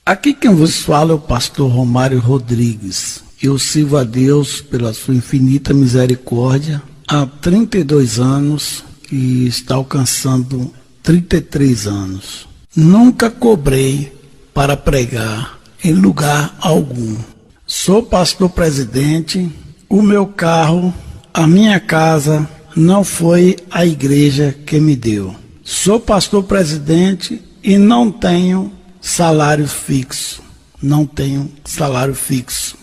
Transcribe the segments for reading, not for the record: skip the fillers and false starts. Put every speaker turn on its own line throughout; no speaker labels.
Aqui quem vos fala é o pastor Romário Rodrigues. Eu sirvo a Deus pela sua infinita misericórdia há 32 anos e está alcançando 33 anos. Nunca cobrei para pregar em lugar algum. Sou pastor presidente, o meu carro, a minha casa não foi a igreja que me deu. Sou pastor presidente e não tenho salário fixo. Não tenho salário fixo.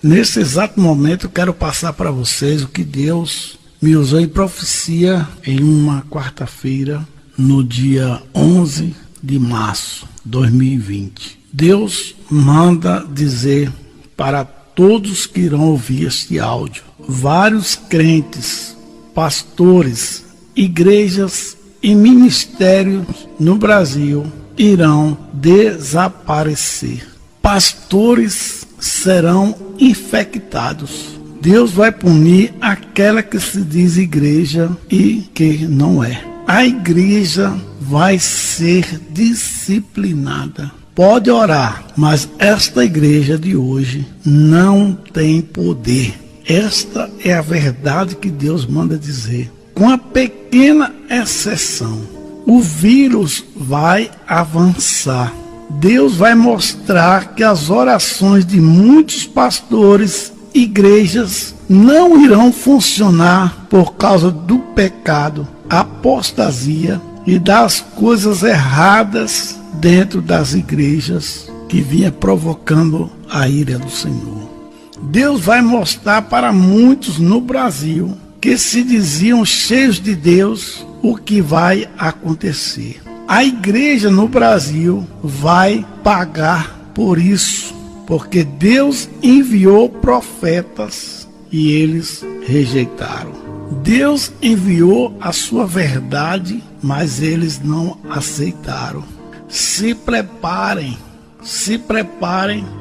Nesse exato momento eu quero passar para vocês o que Deus me usou em profecia em uma quarta-feira, no dia 11 de março de 2020. Deus manda dizer para todos que irão ouvir este áudio: vários crentes, pastores, igrejas e ministérios no Brasil irão desaparecer. Pastores serão infectados. Deus vai punir aquela que se diz igreja e que não é. A igreja vai ser disciplinada. Pode orar, mas esta igreja de hoje não tem poder. Esta é a verdade que Deus manda dizer. Com a pequena exceção, o vírus vai avançar. Deus vai mostrar que as orações de muitos pastores, igrejas, não irão funcionar por causa do pecado, apostasia e das coisas erradas dentro das igrejas que vinha provocando a ira do Senhor. Deus vai mostrar para muitos no Brasil que se diziam cheios de Deus o que vai acontecer. A igreja no Brasil vai pagar por isso, porque Deus enviou profetas e eles rejeitaram. Deus enviou a sua verdade, mas eles não aceitaram. Se preparem,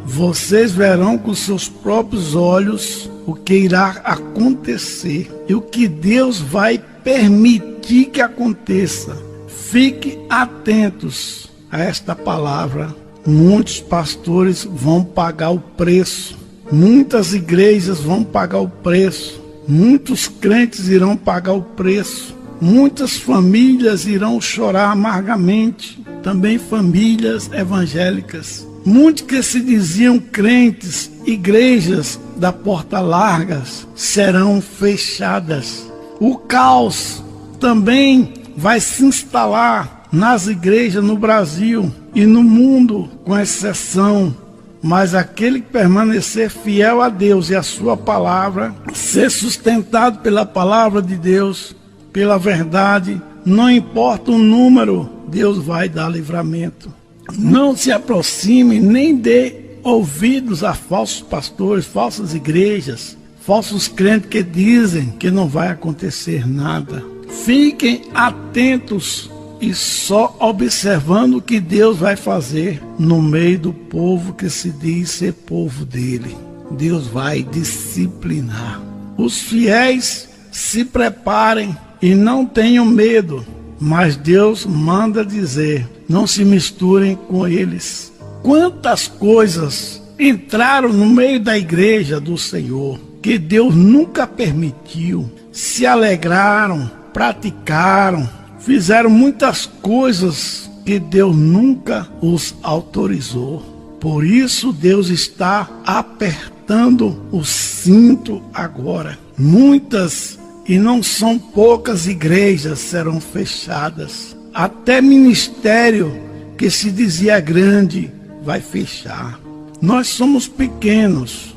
vocês verão com seus próprios olhos o que irá acontecer e o que Deus vai permitir que aconteça. Fiquem atentos a esta palavra. Muitos pastores vão pagar o preço, muitas igrejas vão pagar o preço, muitos crentes irão pagar o preço, muitas famílias irão chorar amargamente, também famílias evangélicas. Muitos que se diziam crentes, igrejas da porta largas, serão fechadas. O caos também vai se instalar nas igrejas no Brasil e no mundo, com exceção. Mas aquele que permanecer fiel a Deus e a sua palavra, ser sustentado pela palavra de Deus, pela verdade, não importa o número, Deus vai dar livramento. Não se aproxime nem dê ouvidos a falsos pastores, falsas igrejas, falsos crentes que dizem que não vai acontecer nada. Fiquem atentos e só observando o que Deus vai fazer no meio do povo que se diz ser povo dele. Deus vai disciplinar. Os fiéis se preparem e não tenham medo, mas Deus manda dizer: não se misturem com eles. Quantas coisas entraram no meio da igreja do Senhor que Deus nunca permitiu, se alegraram, praticaram, fizeram muitas coisas que Deus nunca os autorizou. Por isso Deus está apertando o cinto agora. Muitas, e não são poucas, igrejas serão fechadas. Até ministério que se dizia grande vai fechar. Nós somos pequenos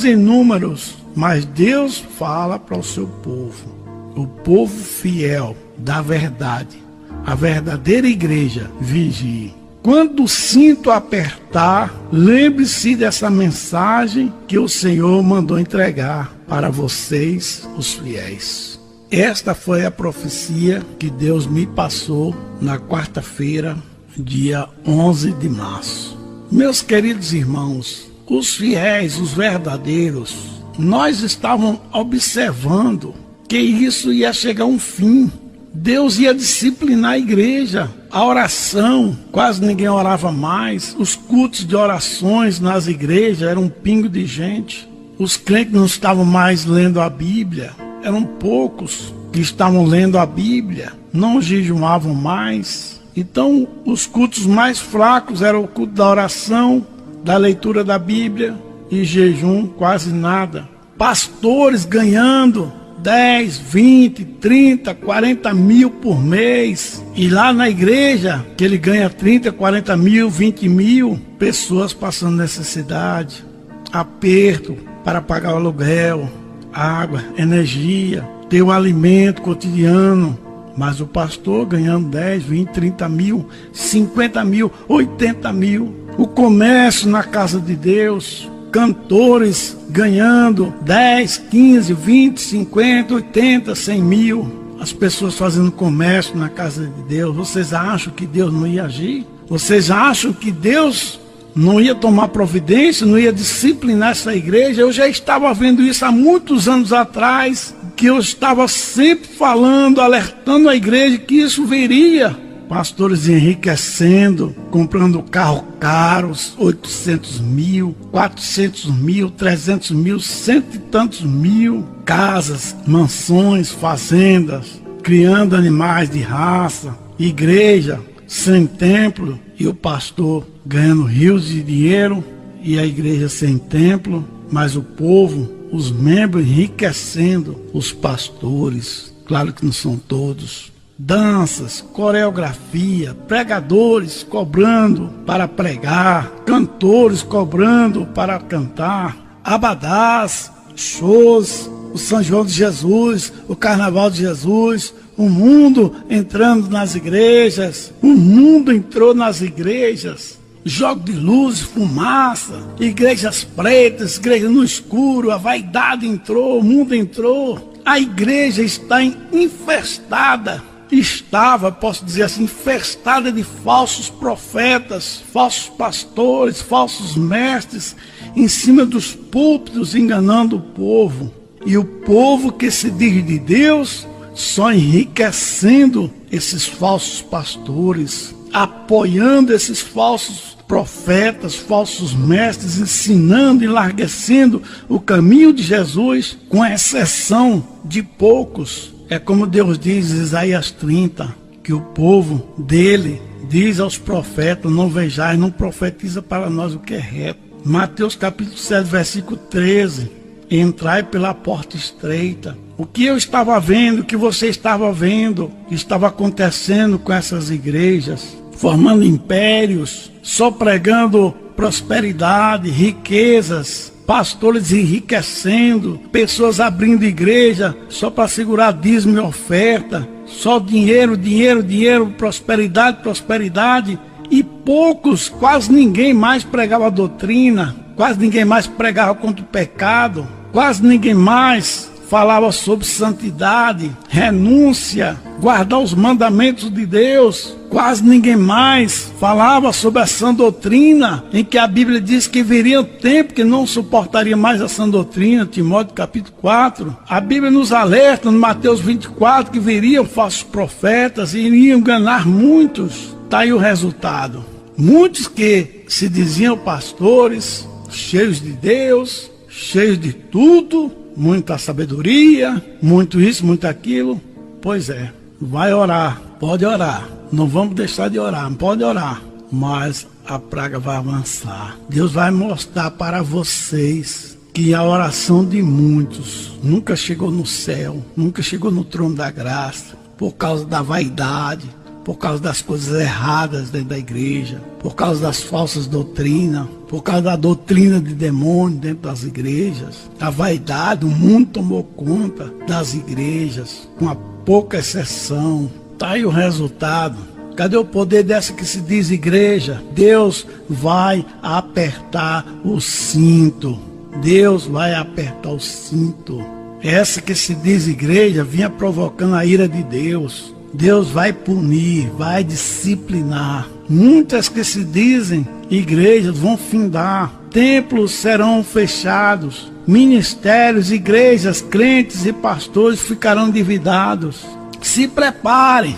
em números, mas Deus fala para o seu povo. O povo fiel da verdade, a verdadeira igreja, vigie. Quando o cinto apertar, lembre-se dessa mensagem que o Senhor mandou entregar para vocês, os fiéis. Esta foi a profecia que Deus me passou na quarta-feira, dia 11 de março. Meus queridos irmãos, os fiéis, os verdadeiros, nós estávamos observando que isso ia chegar a um fim. Deus ia disciplinar a igreja. A oração, quase ninguém orava mais. Os cultos de orações nas igrejas eram um pingo de gente. Os crentes não estavam mais lendo a Bíblia. Eram poucos que estavam lendo a Bíblia. Não jejuavam mais. Então, os cultos mais fracos eram o culto da oração, da leitura da Bíblia e jejum, quase nada. Pastores ganhando 10, 20, 30, 40 mil por mês. E lá na igreja, que ele ganha 30, 40 mil, 20 mil, pessoas passando necessidade, aperto para pagar o aluguel, água, energia, ter o alimento cotidiano. Mas o pastor ganhando 10, 20, 30 mil, 50 mil, 80 mil. O comércio na casa de Deus, cantores ganhando 10, 15, 20, 50, 80, 100 mil. As pessoas fazendo comércio na casa de Deus. Vocês acham que Deus não ia agir? Vocês acham que Deus não ia tomar providência, não ia disciplinar essa igreja? Eu já estava vendo isso há muitos anos atrás, que eu estava sempre falando, alertando a igreja que isso viria. Pastores enriquecendo, comprando carros caros, 800 mil, 400 mil, 300 mil, cento e tantos mil. Casas, mansões, fazendas, criando animais de raça. Igreja sem templo e o pastor ganhando rios de dinheiro e a igreja sem templo, mas o povo, os membros enriquecendo os pastores. Claro que não são todos. Danças, coreografia, pregadores cobrando para pregar, cantores cobrando para cantar, abadás, shows, o São João de Jesus, o Carnaval de Jesus, o mundo entrando nas igrejas, o mundo entrou nas igrejas. Jogo de luz, fumaça, igrejas pretas, igreja no escuro, a vaidade entrou, o mundo entrou. A igreja está infestada. Estava, posso dizer assim, infestada de falsos profetas, falsos pastores, falsos mestres, em cima dos púlpitos, enganando o povo. E o povo que se diz de Deus, só enriquecendo esses falsos pastores, apoiando esses falsos profetas, falsos mestres, ensinando e enlarguecendo o caminho de Jesus, com exceção de poucos. É como Deus diz em Isaías 30, que o povo dele diz aos profetas: não vejais, não profetiza para nós o que é reto. Mateus capítulo 7, versículo 13, entrai pela porta estreita. O que eu estava vendo, o que você estava vendo, que estava acontecendo com essas igrejas, formando impérios, só pregando prosperidade, riquezas, pastores enriquecendo, pessoas abrindo igreja só para segurar dízimo e oferta, só dinheiro, dinheiro, dinheiro, prosperidade, prosperidade, e poucos, quase ninguém mais pregava a doutrina, quase ninguém mais pregava contra o pecado, quase ninguém mais falava sobre santidade, renúncia, guardar os mandamentos de Deus. Quase ninguém mais falava sobre a sã doutrina, em que a Bíblia diz que viria o tempo que não suportaria mais a sã doutrina, Timóteo capítulo 4. A Bíblia nos alerta no Mateus 24 que viriam falsos profetas e iriam enganar muitos. Está aí o resultado. Muitos que se diziam pastores, cheios de Deus, cheios de tudo, muita sabedoria, muito isso, muito aquilo. Pois é, vai orar, pode orar. Não vamos deixar de orar, pode orar. Mas a praga vai avançar. Deus vai mostrar para vocês que a oração de muitos nunca chegou no céu, nunca chegou no trono da graça, por causa da vaidade, por causa das coisas erradas dentro da igreja, por causa das falsas doutrinas, por causa da doutrina de demônio dentro das igrejas. A vaidade, o mundo tomou conta das igrejas, com uma pouca exceção. Está aí o resultado. Cadê o poder dessa que se diz igreja? Deus vai apertar o cinto. Deus vai apertar o cinto. Essa que se diz igreja vinha provocando a ira de Deus. Deus vai punir, vai disciplinar. Muitas que se dizem igrejas vão findar. Templos serão fechados. Ministérios, igrejas, crentes e pastores ficarão endividados. se prepare,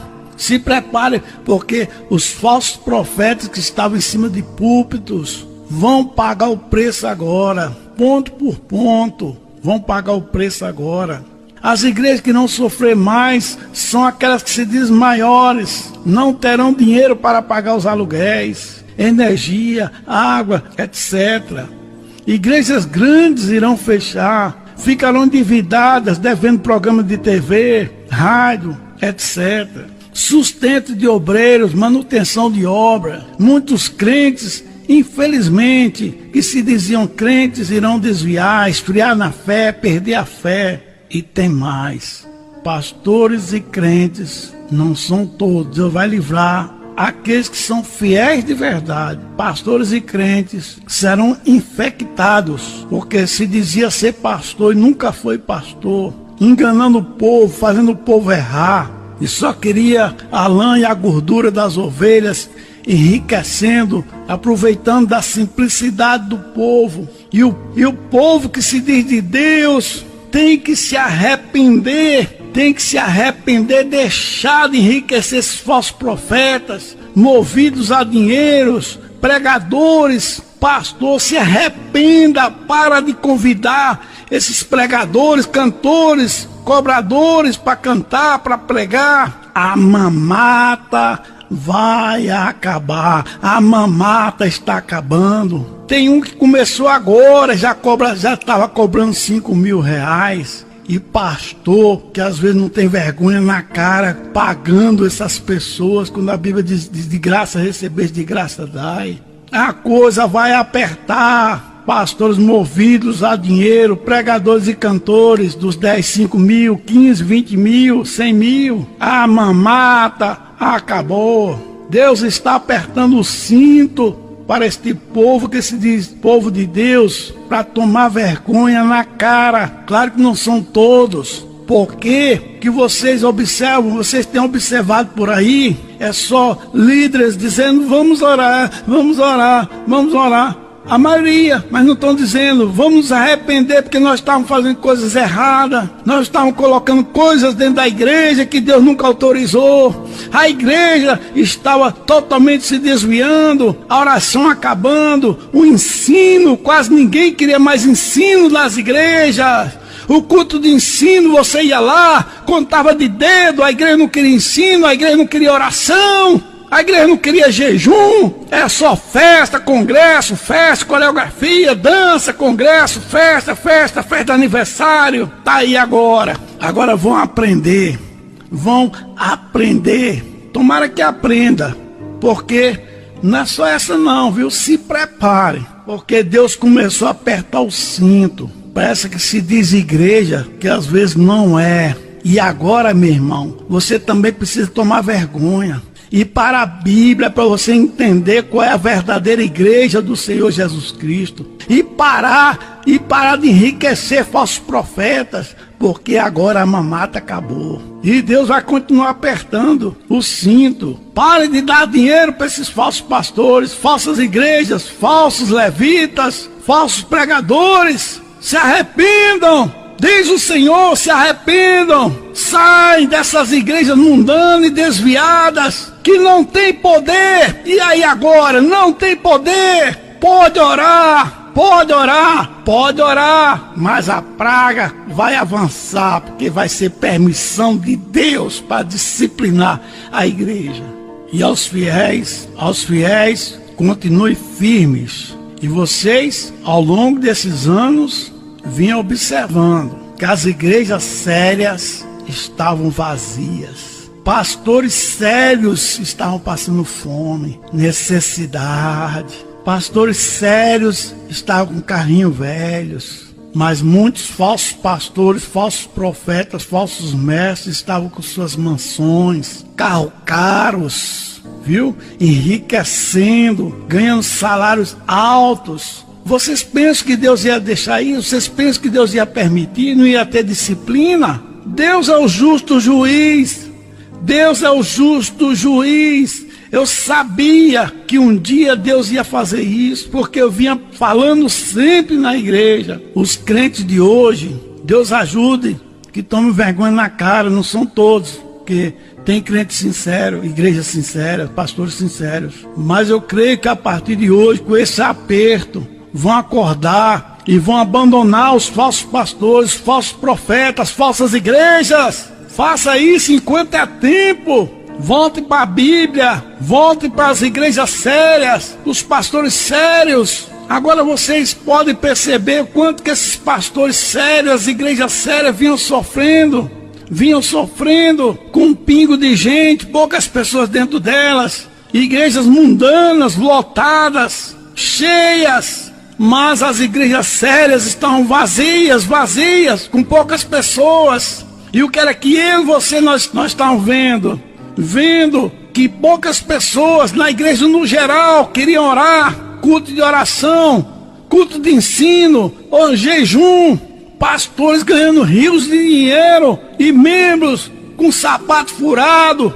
porque os falsos profetas que estavam em cima de púlpitos vão pagar o preço agora, ponto por ponto, vão pagar o preço agora. As igrejas que não sofrer mais são aquelas que se dizem maiores, não terão dinheiro para pagar os aluguéis, energia, água, etc. Igrejas grandes irão fechar, ficarão endividadas, devendo programa de TV, rádio, etc. Sustento de obreiros, manutenção de obra. Muitos crentes, infelizmente, que se diziam crentes, irão desviar, esfriar na fé, perder a fé. E tem mais, pastores e crentes, não são todos, Deus vai livrar aqueles que são fiéis de verdade. Pastores e crentes serão infectados, porque se dizia ser pastor e nunca foi pastor, enganando o povo, fazendo o povo errar, e só queria a lã e a gordura das ovelhas, enriquecendo, aproveitando da simplicidade do povo. E o povo que se diz de Deus tem que se arrepender, deixar de enriquecer esses falsos profetas, movidos a dinheiros, pregadores, pastor, se arrependa, para de convidar esses pregadores, cantores, cobradores para cantar, para pregar. A mamata vai acabar, a mamata está acabando. Tem um que começou agora, já estava cobrando 5 mil reais. E pastor, que às vezes não tem vergonha na cara, pagando essas pessoas, quando a Bíblia diz de graça recebeis, de graça dai. A coisa vai apertar. Pastores movidos a dinheiro, pregadores e cantores dos 10, 5 mil, 15, 20 mil, 100 mil. A mamata acabou. Deus está apertando o cinto para este povo que se diz povo de Deus, para tomar vergonha na cara. Claro que não são todos. Porque que vocês observam, vocês têm observado por aí, é só líderes dizendo vamos orar, vamos orar, vamos orar. A maioria, mas não estão dizendo, vamos nos arrepender porque nós estávamos fazendo coisas erradas, nós estávamos colocando coisas dentro da igreja que Deus nunca autorizou, a igreja estava totalmente se desviando, a oração acabando, o ensino, quase ninguém queria mais ensino nas igrejas. O culto de ensino, você ia lá, contava de dedo, a igreja não queria ensino, a igreja não queria oração. A igreja não queria jejum, era só festa, congresso, festa, coreografia, dança, congresso, festa de aniversário. Tá aí agora. Agora vão aprender. Tomara que aprenda, porque não é só essa não, viu? Se prepare, porque Deus começou a apertar o cinto. Parece que se diz igreja, que às vezes não é. E agora, meu irmão, você também precisa tomar vergonha. E para a Bíblia, para você entender qual é a verdadeira igreja do Senhor Jesus Cristo. E parar de enriquecer falsos profetas, porque agora a mamata acabou. E Deus vai continuar apertando o cinto. Pare de dar dinheiro para esses falsos pastores, falsas igrejas, falsos levitas, falsos pregadores. Se arrependam. Diz o Senhor, se arrependam, saem dessas igrejas mundanas e desviadas, que não tem poder. E aí agora, não tem poder, pode orar, mas a praga vai avançar, porque vai ser permissão de Deus para disciplinar a igreja. E aos fiéis, continue firmes. E vocês, ao longo desses anos, vinha observando que as igrejas sérias estavam vazias. Pastores sérios estavam passando fome, necessidade. Pastores sérios estavam com carrinho velhos. Mas muitos falsos pastores, falsos profetas, falsos mestres estavam com suas mansões, carros caros, viu? Enriquecendo, ganhando salários altos. Vocês pensam que Deus ia deixar isso? Vocês pensam que Deus ia permitir? Não ia ter disciplina? Deus é o justo juiz. Deus é o justo juiz. Eu sabia que um dia Deus ia fazer isso, porque eu vinha falando sempre na igreja. Os crentes de hoje, Deus ajude, que tomem vergonha na cara, não são todos. porque tem crente sincero, igreja sincera, pastores sinceros. Mas eu creio que a partir de hoje, com esse aperto, vão acordar e vão abandonar os falsos pastores, falsos profetas, falsas igrejas. Faça isso enquanto é tempo. Volte para a Bíblia, volte para as igrejas sérias, os pastores sérios. Agora vocês podem perceber o quanto que esses pastores sérios, as igrejas sérias vinham sofrendo com um pingo de gente, poucas pessoas dentro delas, igrejas mundanas, lotadas, cheias, mas as igrejas sérias estão vazias, com poucas pessoas. E o que era que eu e você nós estamos vendo que poucas pessoas na igreja no geral queriam orar, culto de oração, culto de ensino, ou jejum, pastores ganhando rios de dinheiro e membros com sapato furado,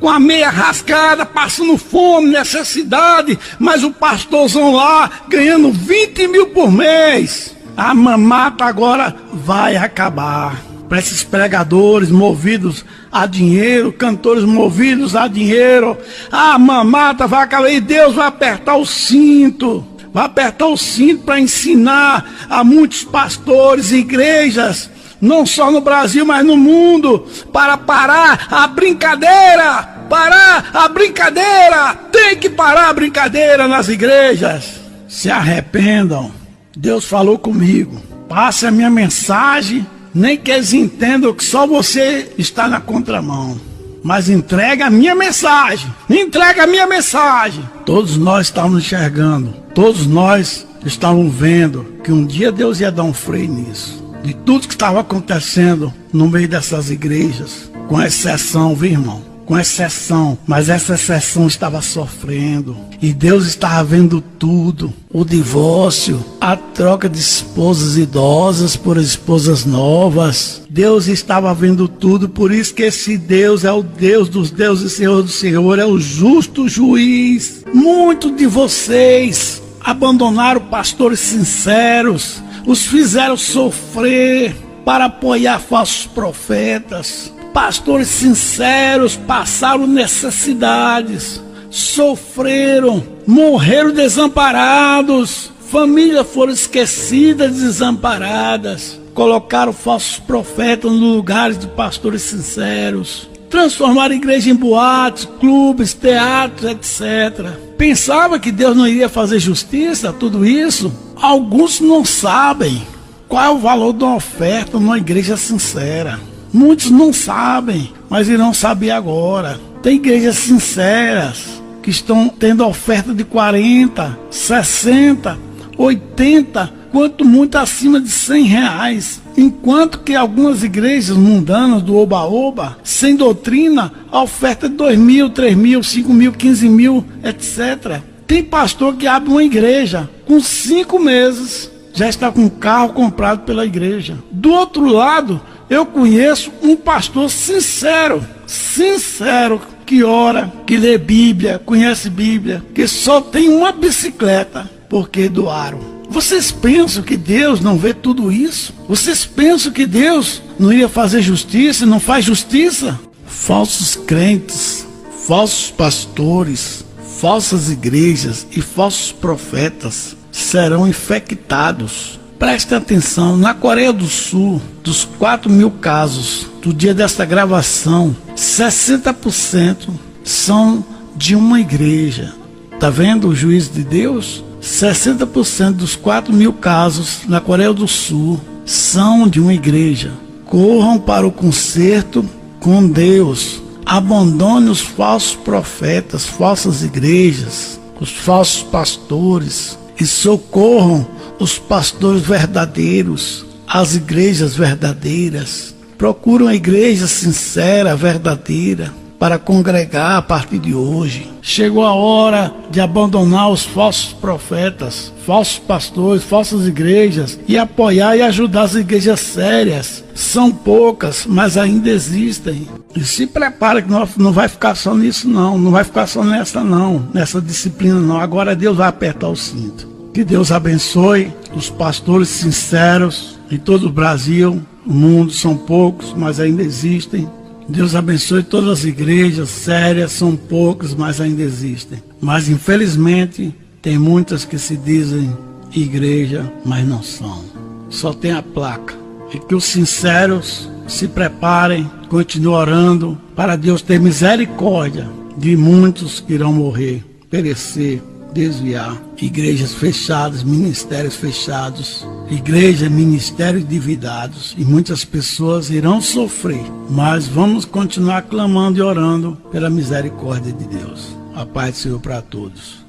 com a meia rasgada, passando fome, necessidade, mas o pastorzão lá ganhando 20 mil por mês. A mamata agora vai acabar. Para esses pregadores movidos a dinheiro, cantores movidos a dinheiro, a mamata vai acabar e Deus vai apertar o cinto. Vai apertar o cinto para ensinar a muitos pastores e igrejas, não só no Brasil, mas no mundo, para parar a brincadeira. Parar a brincadeira. Tem que parar a brincadeira nas igrejas. Se arrependam. Deus falou comigo. Passe a minha mensagem. Nem que eles entendam que só você está na contramão. Mas entrega a minha mensagem. Entrega a minha mensagem. Todos nós estávamos enxergando. Todos nós estávamos vendo que um dia Deus ia dar um freio nisso. De tudo que estava acontecendo no meio dessas igrejas. Com exceção, viu, irmão? Com exceção, mas essa exceção estava sofrendo. E Deus estava vendo tudo. O divórcio, a troca de esposas idosas por esposas novas. Deus estava vendo tudo, por isso que esse Deus é o Deus dos deuses e Senhor do Senhor, é o justo juiz. Muitos de vocês abandonaram pastores sinceros, os fizeram sofrer para apoiar falsos profetas. Pastores sinceros passaram necessidades, sofreram, morreram desamparados, famílias foram esquecidas, desamparadas, colocaram falsos profetas nos lugares de pastores sinceros, transformaram a igreja em boates, clubes, teatros, etc. Pensava que Deus não iria fazer justiça a tudo isso? Alguns não sabem qual é o valor de uma oferta numa igreja sincera. Muitos não sabem, mas irão saber agora. Tem igrejas sinceras que estão tendo oferta de 40, 60, 80, quanto muito acima de 100 reais. Enquanto que algumas igrejas mundanas do oba-oba, sem doutrina, a oferta é 2 mil, 3 mil, 5 mil, 15 mil, etc. Tem pastor que abre uma igreja, com 5 meses, já está com um carro comprado pela igreja. Do outro lado, eu conheço um pastor sincero, que ora, que lê Bíblia, conhece Bíblia, que só tem uma bicicleta, porque doaram. Vocês pensam que Deus não vê tudo isso? Vocês pensam que Deus não ia fazer justiça, não faz justiça? Falsos crentes, falsos pastores, falsas igrejas e falsos profetas serão infectados. Preste atenção, na Coreia do Sul, dos 4 mil casos do dia desta gravação, 60% são de uma igreja. Tá vendo o juízo de Deus? 60% dos 4 mil casos na Coreia do Sul são de uma igreja. Corram para o conserto com Deus. Abandone os falsos profetas, falsas igrejas, os falsos pastores e socorram os pastores verdadeiros, as igrejas verdadeiras. Procure uma igreja sincera, verdadeira, para congregar a partir de hoje. Chegou a hora de abandonar os falsos profetas, falsos pastores, falsas igrejas e apoiar e ajudar as igrejas sérias. São poucas, mas ainda existem. E se prepara que não vai ficar só nisso não vai ficar só nessa disciplina não. Agora Deus vai apertar o cinto. Que Deus abençoe os pastores sinceros em todo o Brasil. O mundo são poucos, mas ainda existem. Deus abençoe todas as igrejas sérias, são poucas, mas ainda existem. Mas infelizmente tem muitas que se dizem igreja, mas não são. Só tem a placa. E que os sinceros se preparem, continuem orando para Deus ter misericórdia de muitos que irão morrer, perecer, desviar. Igrejas fechadas, ministérios fechados, igreja, ministérios endividados, e muitas pessoas irão sofrer, mas vamos continuar clamando e orando pela misericórdia de Deus. A paz do Senhor para todos.